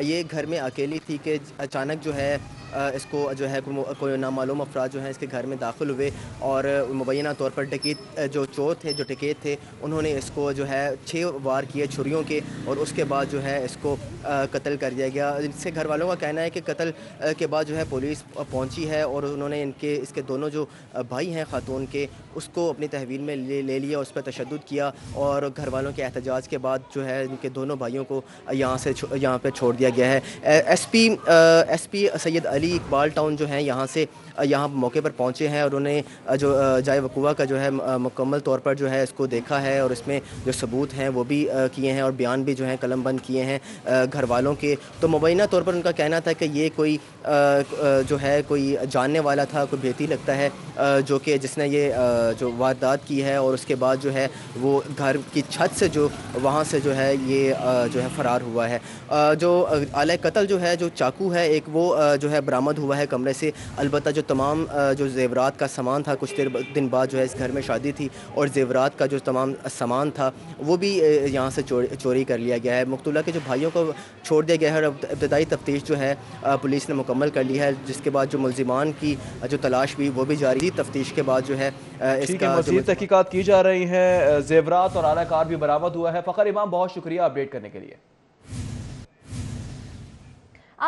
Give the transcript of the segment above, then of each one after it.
یہ گھر میں اکیلی تھی کہ اچانک جو ہے اس کو جو ہے کوئی نامعلوم افراد جو ہیں اس کے گھر میں داخل ہوئے اور مبینہ طور پر جو چور تھے، جو ڈکیت تھے، انہوں نے اس کو جو ہے 6 وار کیے چھریوں کے، اور اس کے بعد جو ہے اس کو قتل کر دیا گیا۔ اس کے گھر والوں کا کہنا ہے کہ قتل کے بعد جو ہے پولیس پہنچی ہے اور انہوں نے اس کے دونوں جو بھائی ہیں خاتون کے، اس کو اپنی تحویل میں لے لیا، اس پر تشدد کیا، اور گھر والوں کے احتجاج کے بعد جو ہے ان کے دونوں بھائیوں کو یہاں پہ چھوڑ دیا گیا ہے۔ ایس پی سید علی اقبال ٹاؤن جو ہیں یہاں موقع پر پہنچے ہیں، اور انہوں نے جو جائے وقوع کا جو ہے مکمل طور پر جو ہے اس کو دیکھا ہے، اور اس میں جو ثبوت ہیں وہ بھی کیے ہیں، اور بیان بھی جو ہیں قلم بند کیے ہیں گھر والوں کے۔ تو مبینہ طور پر ان کا کہنا تھا کہ یہ کوئی جو ہے کوئی جاننے والا تھا، کوئی بھیتی لگتا ہے جو کہ جس نے یہ جو واردات کی ہے، اور اس کے بعد جو ہے وہ گھر کی چھت سے جو وہاں سے جو ہے یہ جو ہے فرار ہوا ہے۔ جو آلہ قتل جو ہے، جو چاقو ہے ایک، وہ جو ہے برآمد ہوا ہے کمرے سے، البتہ جو تمام جو زیورات کا سامان تھا، کچھ دن بعد جو ہے اس گھر میں شادی تھی، اور زیورات کا جو تمام سامان تھا وہ بھی یہاں سے چوری کر لیا گیا ہے۔ مقتولہ کے جو بھائیوں کو چھوڑ دیا گیا ہے، اور ابتدائی تفتیش جو ہے پولیس نے مکمل کر لی ہے، جس کے بعد جو ملزمان کی جو تلاش بھی وہ بھی جاری تھی۔ تفتیش کے بعد جو ہے اس کا مزید تحقیقات کی جا رہی ہیں، زیورات اور آلہ کار بھی برآمد ہوا ہے۔ فخر امام، بہت شکریہ اپڈیٹ کرنے کے لیے۔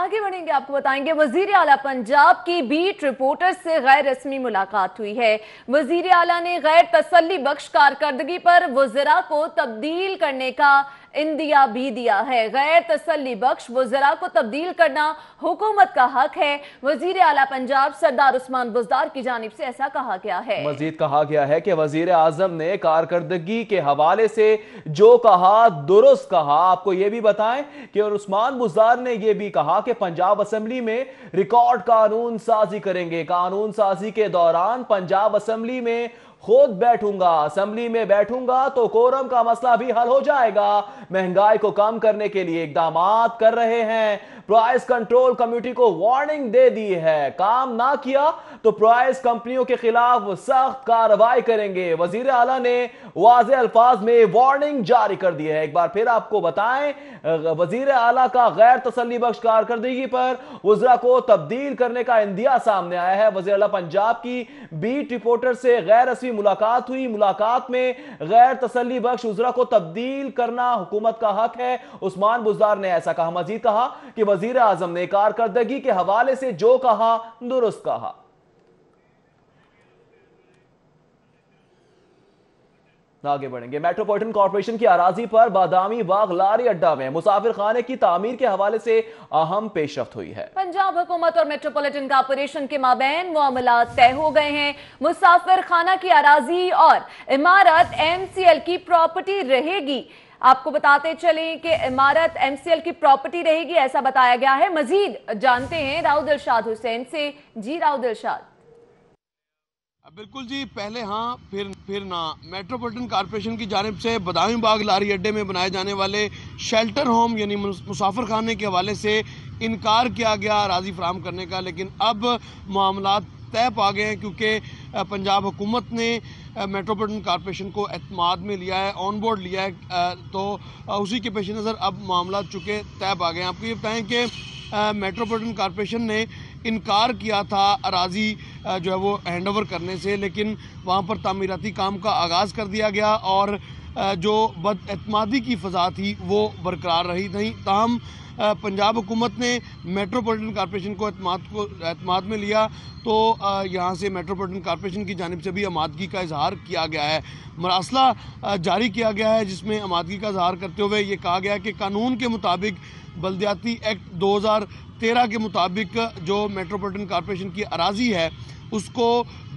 آگے بڑھیں گے، آپ کو بتائیں گے وزیر اعلیٰ پنجاب کی بیٹ رپورٹر سے غیر رسمی ملاقات ہوئی ہے۔ وزیر اعلیٰ نے غیر تسلی بخش کارکردگی پر وزراء کو تبدیل کرنے کا اندیا بھی دیا ہے۔ غیر تسلی بخش وزراء کو تبدیل کرنا حکومت کا حق ہے۔ وزیر اعلیٰ پنجاب سردار عثمان بزدار کی جانب سے ایسا کہا گیا ہے۔ مزید کہا گیا ہے کہ وزیر اعظم نے کارکردگی کے حوالے سے جو کہا درست کہا۔ آپ کو یہ بھی بتائیں کہ عثمان بزدار نے یہ بھی کہا کہ پنجاب اسمبلی میں ریکارڈ قانون سازی کریں گے۔ قانون سازی کے دوران پنجاب اسمبلی میں خود بیٹھوں گا، اسمبلی میں بیٹھوں گا تو کورم کا مسئلہ بھی حل ہو جائے گا۔ مہنگائی کو کم کرنے کے لیے اقدامات کر رہے ہیں۔ پرائس کنٹرول کمیٹی کو وارننگ دے دی ہے، کام نہ کیا تو پرائس کمپنیوں کے خلاف سخت کارروائی کریں گے۔ وزیر اعلیٰ نے واضح الفاظ میں وارننگ جاری کر دی ہے۔ ایک بار پھر آپ کو بتائیں، وزیر اعلیٰ کا غیر تسلی بخش کارکردگی پر وزراء کو تبدیل کرنے کا اندیا سامنے آیا ہے۔ وزیر اعلیٰ پنجاب کی بیٹ رپورٹر سے غیر رسمی ملاقات ہوئی۔ ملاقات میں غیر تسلی بخش وزراء کو تبدیل کرنا حکومت کا حق ہے، عثمان بزدار نے ایسا کہا۔ مزید کہا کہ وزیر اعظم نے کارکردگی کے حوالے سے جو کہا درست کہا۔ آگے بڑھیں گے، میٹروپولیٹن کارپوریشن کی اراضی پر بادامی باغ لاری اڈا میں مسافر خانے کی تعمیر کے حوالے سے اہم پیش رفت ہوئی ہے۔ پنجاب حکومت اور میٹروپولیٹن کارپوریشن کے مابین معاملات طے ہو گئے ہیں۔ مسافر خانہ کی اراضی اور عمارت MCL کی پراپرٹی رہے گی۔ آپ کو بتاتے چلیں کہ عمارت MCL کی پراپرٹی رہے گی، ایسا بتایا گیا ہے۔ مزید جانتے ہیں راؤ دلشاد حسین سے۔ جی راؤ دلشاد۔ بالکل جی، پہلے ہاں پھر نہ۔ میٹروپولیٹن کارپوریشن کی جانب سے بادامی باغ لاری اڈے میں بنائے جانے والے شیلٹر ہوم یعنی مسافر خانے کے حوالے سے انکار کیا گیا اراضی فراہم کرنے کا، لیکن اب معاملات طے پا گئے ہیں کیونکہ پنجاب حکومت نے میٹروپولیٹن کارپوریشن کو اعتماد میں لیا ہے، آن بورڈ لیا ہے، تو اسی کے پیش نظر اب معاملات چکے طے پا گئے ہیں۔ آپ کو یہ بتائیں کہ میٹروپولیٹن کارپوریشن نے انکار کیا تھا اراضی جو ہے وہ ہینڈ اوور کرنے سے، لیکن وہاں پر تعمیراتی کام کا آغاز کر دیا گیا اور جو بد اعتمادی کی فضا تھی وہ برقرار رہی تھی۔ تاہم پنجاب حکومت نے میٹروپولیٹن کارپوریشن کو اعتماد میں لیا، تو یہاں سے میٹروپولیٹن کارپوریشن کی جانب سے بھی آمادگی کا اظہار کیا گیا ہے۔ مراسلہ جاری کیا گیا ہے جس میں آمادگی کا اظہار کرتے ہوئے یہ کہا گیا کہ قانون کے مطابق بلدیاتی ایکٹ 2013 کے مطابق جو میٹروپولیٹن کارپوریشن کی اراضی ہے اس کو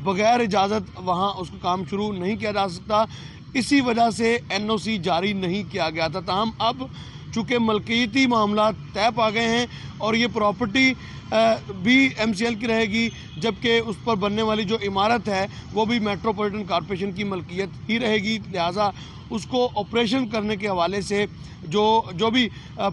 بغیر اجازت وہاں اس کو کام شروع نہیں کیا جا سکتا، اسی وجہ سے NOC جاری نہیں کیا گیا تھا۔ تاہم اب چونکہ ملکیتی معاملات طے پا گئے ہیں اور یہ پراپرٹی بھی MCL کی رہے گی، جبکہ اس پر بننے والی جو عمارت ہے وہ بھی میٹروپولیٹن کارپوریشن کی ملکیت ہی رہے گی، لہٰذا اس کو آپریشن کرنے کے حوالے سے جو بھی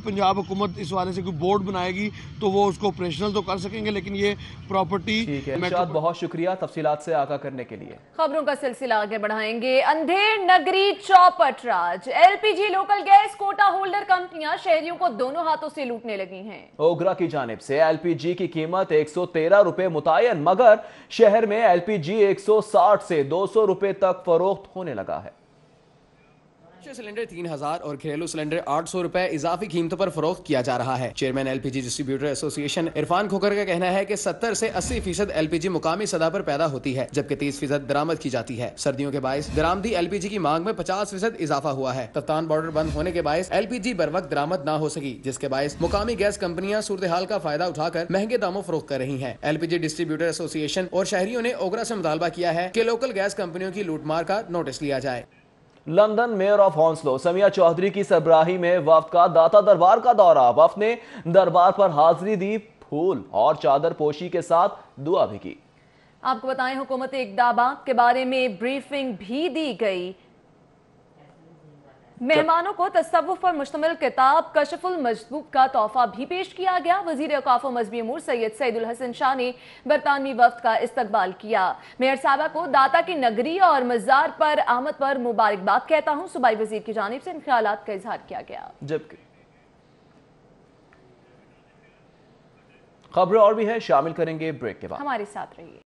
پنجاب حکومت اس حوالے سے کوئی بورڈ بنائے گی تو وہ اس کو آپریشنل تو کر سکیں گے، لیکن یہ پراپرٹی ٹھیک ہے ارشاد، بہت شکریہ تفصیلات سے آگاہ کرنے کے لیے۔ خبروں کا سلسلہ آگے بڑھائیں گے۔ اندھیر نگری چوپٹ راج، ایل پی جی لوکل گیس کوٹا ہولڈر کمپنیاں شہریوں کو دونوں ہاتھوں سے لوٹنے لگی ہیں۔ اوگرا کی جانب سے ایل پی جی کی قیمت 113 روپے متعین، مگر شہر میں ایل پی جی 160 سے 200 روپے تک فروخت ہونے لگا ہے۔ سلنڈر 3000 اور گھریلو سلنڈر 800 روپے اضافی قیمتوں پر فروخت کیا جا رہا ہے۔ چیئرمین ایل پی جی ڈسٹریبیوٹر ایسوسی ایشن عرفان کھوکر کا کہنا ہے کہ 70 سے 80% ایل پی جی مقامی سطح پر پیدا ہوتی ہے، جبکہ 30% درآمد کی جاتی ہے۔ سردیوں کے باعث درآمدی ایل پی جی کی مانگ میں 50% اضافہ ہوا ہے۔ کپتان بارڈر بند ہونے کے باعث ایل پی جی بر وقت درآمد نہ ہو سکی، جس کے باعث مقامی گیس کمپنیاں صورتحال کا فائدہ اٹھا کر مہنگے داموں فروخت کر رہی ہیں۔ ایل پی جی ڈسٹریبیوٹر ایسوسی ایشن اور شہریوں نے اوگرا سے مطالبہ کیا ہے کہ لوکل گیس کمپنیوں کی لوٹ مار کا نوٹس لیا جائے۔ London mayor of Hounslow Sumaiya Chaudhry کی سربراہی میں وفد کا داتا دربار کا دورہ، وفد نے دربار پر حاضری دی، پھول اور چادر پوشی کے ساتھ دعا بھی کی۔ آپ کو بتائیں حکومت اقدامات کے بارے میں بریفنگ بھی دی گئی۔ مہمانوں کو تصوف پر مشتمل کتاب کشف المجذوب کا تحفہ بھی پیش کیا گیا۔ وزیر اوقاف و مذہبی امور سید سعید الحسن شاہ نے برطانوی وفد کا استقبال کیا۔ میئر صاحبہ کو داتا کی نگری اور مزار پر آمد پر مبارکباد کہتا ہوں، صوبائی وزیر کی جانب سے ان خیالات کا اظہار کیا گیا۔ جبکہ خبریں اور بھی ہیں، شامل کریں گے بریک کے بعد، ہمارے ساتھ رہیے۔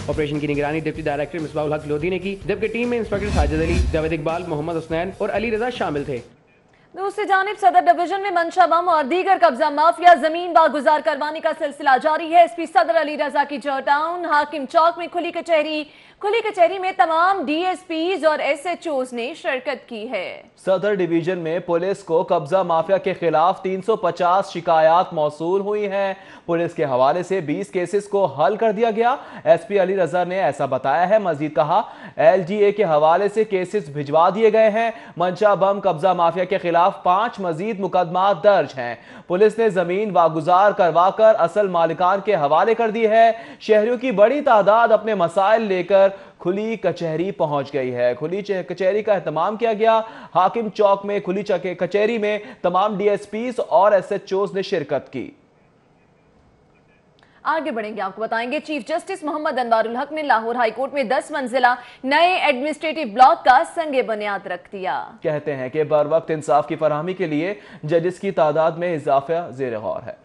آپریشن کی نگرانی ڈپٹی ڈائریکٹر مصباح الحق لودھی نے کی، جبکہ ٹیم میں انسپکٹر ساجد علی، جاوید اقبال، محمد حسنین اور علی رضا شامل تھے۔ دوسری جانب صدر ڈویژن میں منشا بم اور دیگر قبضہ مافیا زمین واگزار کروانے کا سلسلہ جاری ہے۔ ایس پی صدر علی رضا کی جو ٹاؤن حاکم چوک میں کھلی کچہری میں تمام ڈی ایس پیز اور ایس ایچ اوز نے شرکت کی ہے۔ صدر ڈویژن میں پولیس کو قبضہ مافیا کے خلاف 350 شکایات موصول ہوئی ہیں۔ پولیس کے حوالے سے 20 کیسز کو حل کر دیا گیا، ایس پی علی رضا نے ایسا بتایا ہے۔ مزید کہا ایل جی اے کے حوالے سے کیسز بھجوا دیے گئے ہیں۔ منشا بم قبضہ مافیا کے خلاف 5 مزید مقدمات درج ہیں۔ پولیس نے زمین واگزار کروا کر اصل مالکان کے حوالے کر دی ہے۔ شہریوں کی بڑی تعداد اپنے مسائل لے کر کھلی کچہری پہنچ گئی ہے۔ کھلی کچہری کا اہتمام کیا گیا۔ حاکم چوک میں کھلی کچہری میں تمام ڈی ایس پیز اور ایس ایچ اوز نے شرکت کی۔ آگے بڑھیں گے، آپ کو بتائیں گے چیف جسٹس محمد انوار الحق نے لاہور ہائی کورٹ میں 10 منزلہ نئے ایڈمنسٹریٹو بلاک کا سنگ بنیاد رکھ دیا۔ کہتے ہیں کہ بر وقت انصاف کی فراہمی کے لیے ججز کی تعداد میں اضافہ زیر غور ہے۔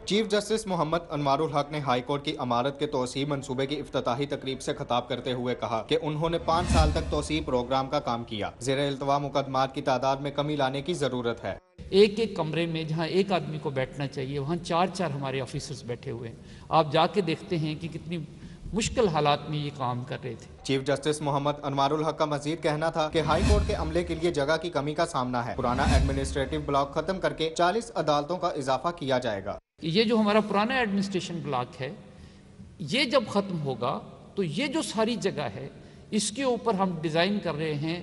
چیف جسٹس محمد انوار الحق نے ہائی کورٹ کی عمارت کے توسیع منصوبے کی افتتاحی تقریب سے خطاب کرتے ہوئے کہا کہ انہوں نے 5 سال تک توسیع پروگرام کا کام کیا۔ زیر التوا مقدمات کی تعداد میں کمی لانے کی ضرورت ہے۔ ایک کمرے میں جہاں ایک آدمی کو بیٹھنا چاہیے وہاں 4 ہمارے آفیسرز بیٹھے ہوئے ہیں۔ آپ جا کے دیکھتے ہیں کہ کتنی مشکل حالات میں یہ کام کر رہے تھے۔ چیف جسٹس محمد انوار الحق کا مزید کہنا تھا کہ ہائی کورٹ کے عملے کے لیے جگہ کی کمی کا سامنا ہے۔ پرانا ایڈمنسٹریٹو بلاک ختم کر کے 40 عدالتوں کا اضافہ کیا جائے گا۔ یہ جو ہمارا پرانا ایڈمنسٹریشن بلاک ہے یہ جب ختم ہوگا تو یہ جو ساری جگہ ہے اس کے اوپر ہم ڈیزائن کر رہے ہیں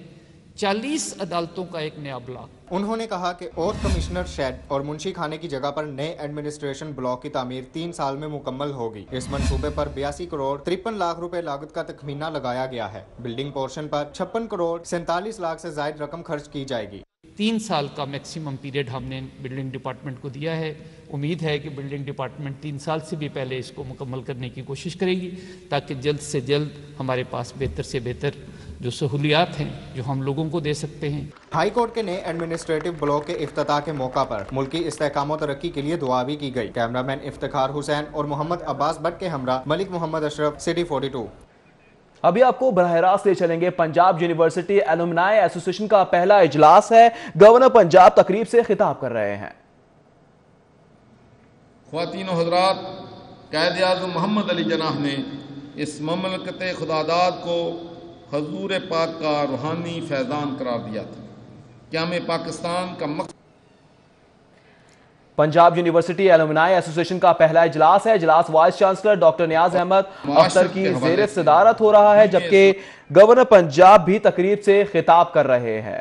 40 عدالتوں کا ایک نیا بلاک۔ انہوں نے کہا کہ اور کمشنر شیڈ اور منشی خانے کی جگہ پر نئے ایڈمنسٹریشن بلاک کی تعمیر 3 سال میں مکمل ہوگی۔ اس منصوبے پر 82 کروڑ 53 لاکھ روپے لاگت کا تخمینہ لگایا گیا ہے۔ بلڈنگ پورشن پر 56 کروڑ 47 لاکھ سے زائد رقم خرچ کی جائے گی۔ 3 سال کا میکسیمم پیریڈ ہم نے بلڈنگ ڈپارٹمنٹ کو دیا ہے۔ امید ہے کہ بلڈنگ ڈپارٹمنٹ 3 سال سے بھی پہلے اس کو مکمل کرنے کی کوشش کرے گی تاکہ جلد سے جلد ہمارے پاس بہتر سے بہتر جو سہولیات ہیں جو ہم لوگوں کو دے سکتے ہیں۔ ہائی کورٹ کے نئے ایڈمنسٹریٹو بلاک کے افتتاح کے موقع پر ملکی استحکام و ترقی کے لیے دعا بھی کی گئی۔ کیمرامین افتخار حسین اور محمد عباس بٹ کے ہمراہ ملک محمد اشرف، سٹی 42۔ ابھی آپ کو براہ راست لے چلیں گے پنجاب یونیورسٹی ایلومنائی ایسوسی ایشن کا پہلا اجلاس ہے۔ گورنر پنجاب تقریب سے خطاب کر رہے ہیں۔ خواتین و حضرات، قائد اعظم محمد علی جناح نے اس مملکت خداداد کو حضور پاک کا روحانی فیضان قرار دیا تھا۔ قیام پاکستان کا مقصد پنجاب یونیورسٹی ایلومنائی ایسوسی ایشن کا پہلا اجلاس ہے۔ اجلاس وائس چانسلر ڈاکٹر نیاز احمد اختر کی زیر صدارت ہو رہا ہے، جبکہ گورنر پنجاب بھی تقریب سے خطاب کر رہے ہیں۔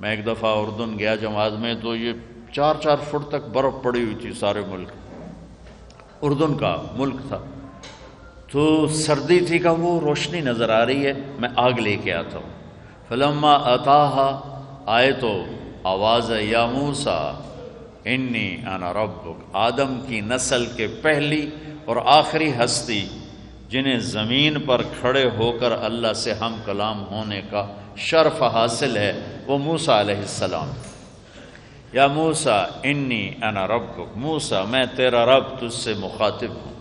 میں ایک دفعہ اردن گیا جماعت میں تو یہ 4-4 فٹ تک برف پڑی ہوئی تھی سارے ملک، اردن کا ملک تھا، تو سردی تھی کہ وہ روشنی نظر آ رہی ہے، میں آگ لے کے آتا ہوں، فلما اتاہا آئے تو آواز ہے یا موسیٰ انی انا ربک، آدم کی نسل کے پہلی اور آخری ہستی جنہیں زمین پر کھڑے ہو کر اللہ سے ہم کلام ہونے کا شرف حاصل ہے وہ موسیٰ علیہ السلام۔ یا موسیٰ انی انا ربک، موسیٰ میں تیرا رب، تجھ سے مخاطب ہوں،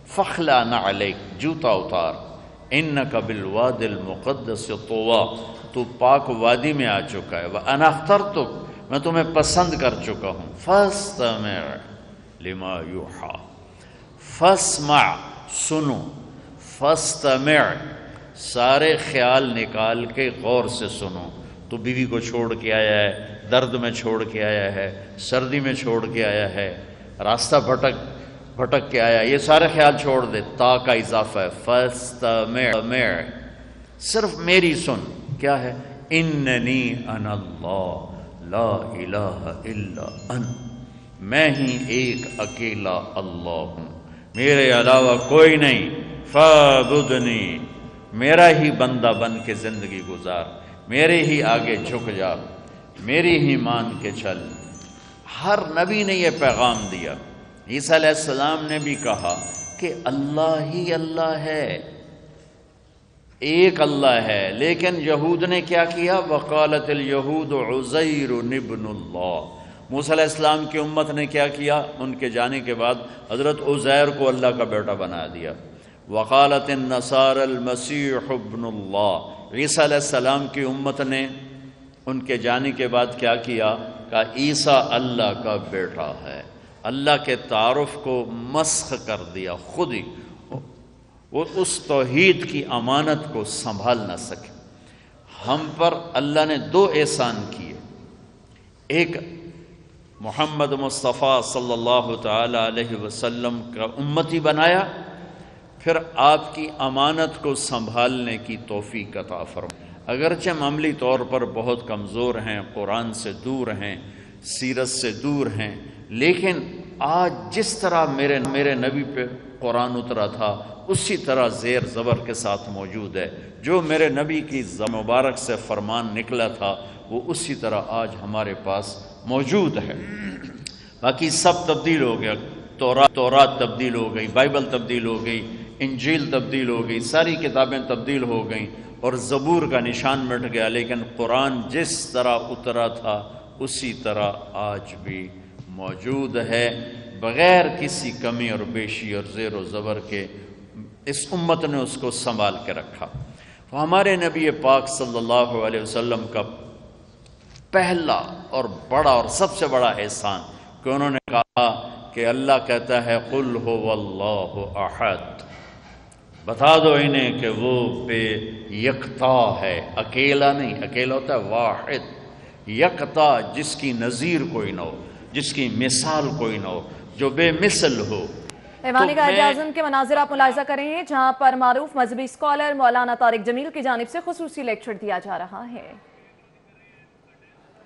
فخلع نعلیک، جوتا اتار، انک بالوادی المقدس طویٰ، تو پاک وادی میں آ چکا ہے، وانا اخترتک، میں تمہیں پسند کر چکا ہوں، فاستمع لما یوحیٰ، فاسمع سنو، فاستمع سارے خیال نکال کے غور سے سنو۔ تو بیوی کو چھوڑ کے آیا ہے، درد میں چھوڑ کے آیا ہے، سردی میں چھوڑ کے آیا ہے، راستہ بھٹک کے آیا، یہ سارے خیال چھوڑ دے، تا کا اضافہ ہے، فاستمع، صرف میری سن، کیا ہے؟ اننی انا اللہ لا الہ الا انا، میں ہی ایک اکیلا اللہ ہوں، میرے علاوہ کوئی نہیں، فاعبدنی، میرا ہی بندہ بن کے زندگی گزار، میرے ہی آگے جھک جا، میری ہی مان کے چل۔ ہر نبی نے یہ پیغام دیا، عیسیٰ علیہ السلام نے بھی کہا کہ اللہ ہی اللہ ہے، ایک اللہ ہے، لیکن یہود نے کیا کیا؟ وقالت الیہود عزیر ابن اللہ، موسیٰ علیہ السلام کی امت نے کیا کیا؟ ان کے جانے کے بعد حضرت عزیر کو اللہ کا بیٹا بنا دیا۔ وقالت النصارى المسیح ابن اللہ، عیسیٰ علیہ السلام کی امت نے ان کے جانے کے بعد کیا کیا؟ کہا عیسیٰ اللہ کا بیٹا ہے، اللہ کے تعارف کو مسخ کر دیا، خود ہی وہ اس توحید کی امانت کو سنبھال نہ سکے۔ ہم پر اللہ نے 2 احسان کیے، ایک محمد مصطفیٰ صلی اللہ تعالی علیہ وسلم کا امتی بنایا، پھر آپ کی امانت کو سنبھالنے کی توفیق عطا فرمایا۔ اگرچہ ہم عملی طور پر بہت کمزور ہیں، قرآن سے دور ہیں، سیرت سے دور ہیں، لیکن آج جس طرح میرے نبی پہ قرآن اترا تھا اسی طرح زیر زبر کے ساتھ موجود ہے، جو میرے نبی کی مبارک سے فرمان نکلا تھا وہ اسی طرح آج ہمارے پاس موجود ہے۔ باقی سب تبدیل ہو گیا، تورات تبدیل ہو گئی، بائبل تبدیل ہو گئی، انجیل تبدیل ہو گئی، ساری کتابیں تبدیل ہو گئیں اور زبور کا نشان مٹ گیا، لیکن قرآن جس طرح اترا تھا اسی طرح آج بھی موجود ہے، بغیر کسی کمی اور بیشی اور زیر و زبر کے اس امت نے اس کو سنبھال کے رکھا۔ تو ہمارے نبی پاک صلی اللہ علیہ وسلم کا پہلا اور بڑا اور سب سے بڑا احسان کہ انہوں نے کہا کہ اللہ کہتا ہے قل هو اللہ احد، بتا دو انہیں کہ وہ بے یکتا ہے، اکیلا نہیں، اکیلا ہوتا ہے واحد، یکتا جس کی نظیر کوئی نہ ہو، جس کی مثال کوئی نہ ہو، جو بے مثل ہو۔ ایوان قائد اعظم کے مناظر آپ ملاحظہ کریں ہیں جہاں پر معروف مذہبی اسکالر مولانا طارق جمیل کی جانب سے خصوصی لیکچر دیا جا رہا ہے۔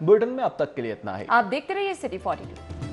بلٹن میں اب تک کے لیے اتنا ہے، آپ دیکھتے رہیے سٹی 42۔